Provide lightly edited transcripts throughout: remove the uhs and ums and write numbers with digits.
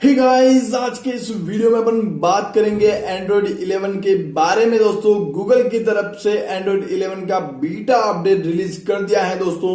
Hey guys, आज के इस वीडियो में अपन बात करेंगे एंड्रॉइड 11 के बारे में। दोस्तों, गूगल की तरफ से एंड्रॉइड 11 का बीटा अपडेट रिलीज कर दिया है। दोस्तों,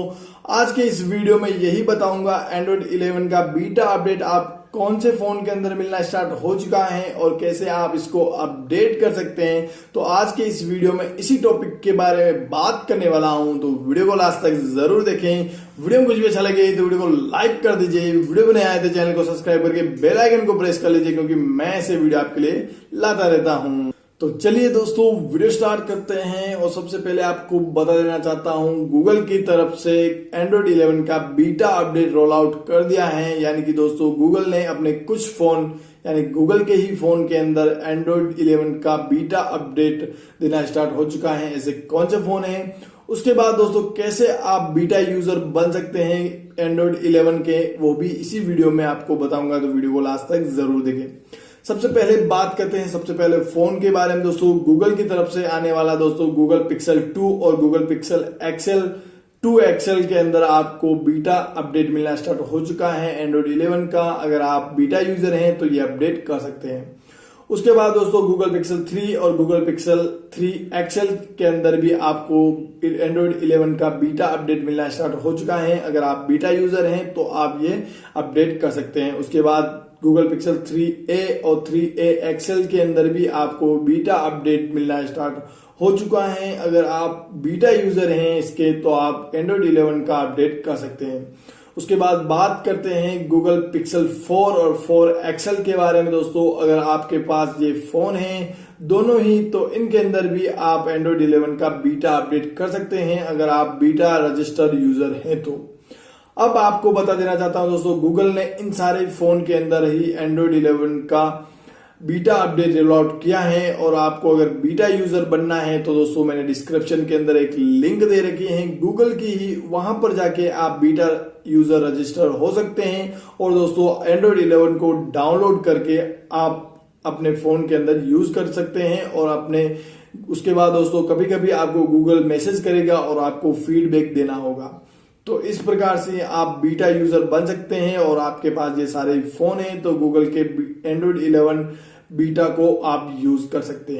आज के इस वीडियो में यही बताऊंगा एंड्रॉइड 11 का बीटा अपडेट आप कौन से फोन के अंदर मिलना स्टार्ट हो चुका है और कैसे आप इसको अपडेट कर सकते हैं। तो आज के इस वीडियो में इसी टॉपिक के बारे में बात करने वाला हूं, तो वीडियो को लास्ट तक जरूर देखें। वीडियो में कुछ भी अच्छा लगे तो वीडियो को लाइक कर दीजिए, वीडियो में नए आए तो चैनल को सब्सक्राइब करके बेल आइकन को प्रेस कर लीजिए, क्योंकि मैं ऐसे वीडियो आपके लिए लाता रहता हूं। तो चलिए दोस्तों, वीडियो स्टार्ट करते हैं। और सबसे पहले आपको बता देना चाहता हूं, गूगल की तरफ से एंड्रॉइड 11 का बीटा अपडेट रोल आउट कर दिया है। यानी कि दोस्तों, गूगल ने अपने कुछ फोन यानी गूगल के ही फोन के अंदर एंड्रॉइड 11 का बीटा अपडेट देना स्टार्ट हो चुका है। ऐसे कौन से फोन है, उसके बाद दोस्तों कैसे आप बीटा यूजर बन सकते हैं एंड्रॉइड 11 के, वो भी इसी वीडियो में आपको बताऊंगा। तो वीडियो को लास्ट तक जरूर देखें। सबसे पहले बात करते हैं सबसे पहले फोन के बारे में। दोस्तों, गूगल की तरफ से आने वाला दोस्तों गूगल पिक्सल 2 और गूगल पिक्सल एक्सेल 2 एक्सेल के अंदर आपको बीटा अपडेट मिलना स्टार्ट हो चुका है एंड्रॉइड 11 का। अगर आप बीटा यूजर हैं तो ये अपडेट कर सकते हैं। उसके बाद दोस्तों गूगल पिक्सल 3 और गूगल पिक्सल 3 एक्सेल के अंदर भी आपको एंड्रॉइड 11 का बीटा अपडेट मिलना स्टार्ट हो चुका है। अगर आप बीटा यूजर हैं तो आप ये अपडेट कर सकते हैं। उसके बाद गूगल पिक्सल 3a और 3a एक्सेल के अंदर भी आपको बीटा अपडेट मिलना स्टार्ट हो चुका है। अगर आप बीटा यूजर हैं इसके तो आप एंड्रॉइड 11 का अपडेट कर सकते हैं। उसके बाद बात करते हैं गूगल पिक्सल 4 और 4 एक्सेल के बारे में। दोस्तों, अगर आपके पास ये फोन है दोनों ही, तो इनके अंदर भी आप एंड्रॉइड 11 का बीटा अपडेट कर सकते हैं अगर आप बीटा रजिस्टर्ड यूजर हैं तो। अब आपको बता देना चाहता हूं दोस्तों, गूगल ने इन सारे फोन के अंदर ही एंड्रॉइड 11 का बीटा अपडेट रोल आउट किया है। और आपको अगर बीटा यूजर बनना है तो दोस्तों मैंने डिस्क्रिप्शन के अंदर एक लिंक दे रखी है गूगल की ही, वहां पर जाके आप बीटा यूजर रजिस्टर हो सकते हैं। और दोस्तों, एंड्रॉइड 11 को डाउनलोड करके आप अपने फोन के अंदर यूज कर सकते हैं। और अपने उसके बाद दोस्तों कभी कभी आपको गूगल मैसेज करेगा और आपको फीडबैक देना होगा। तो इस प्रकार से आप बीटा यूजर बन सकते हैं। और आपके पास ये सारे फोन हैं तो गूगल के एंड्रॉइड 11 बीटा को आप यूज कर सकते हैं।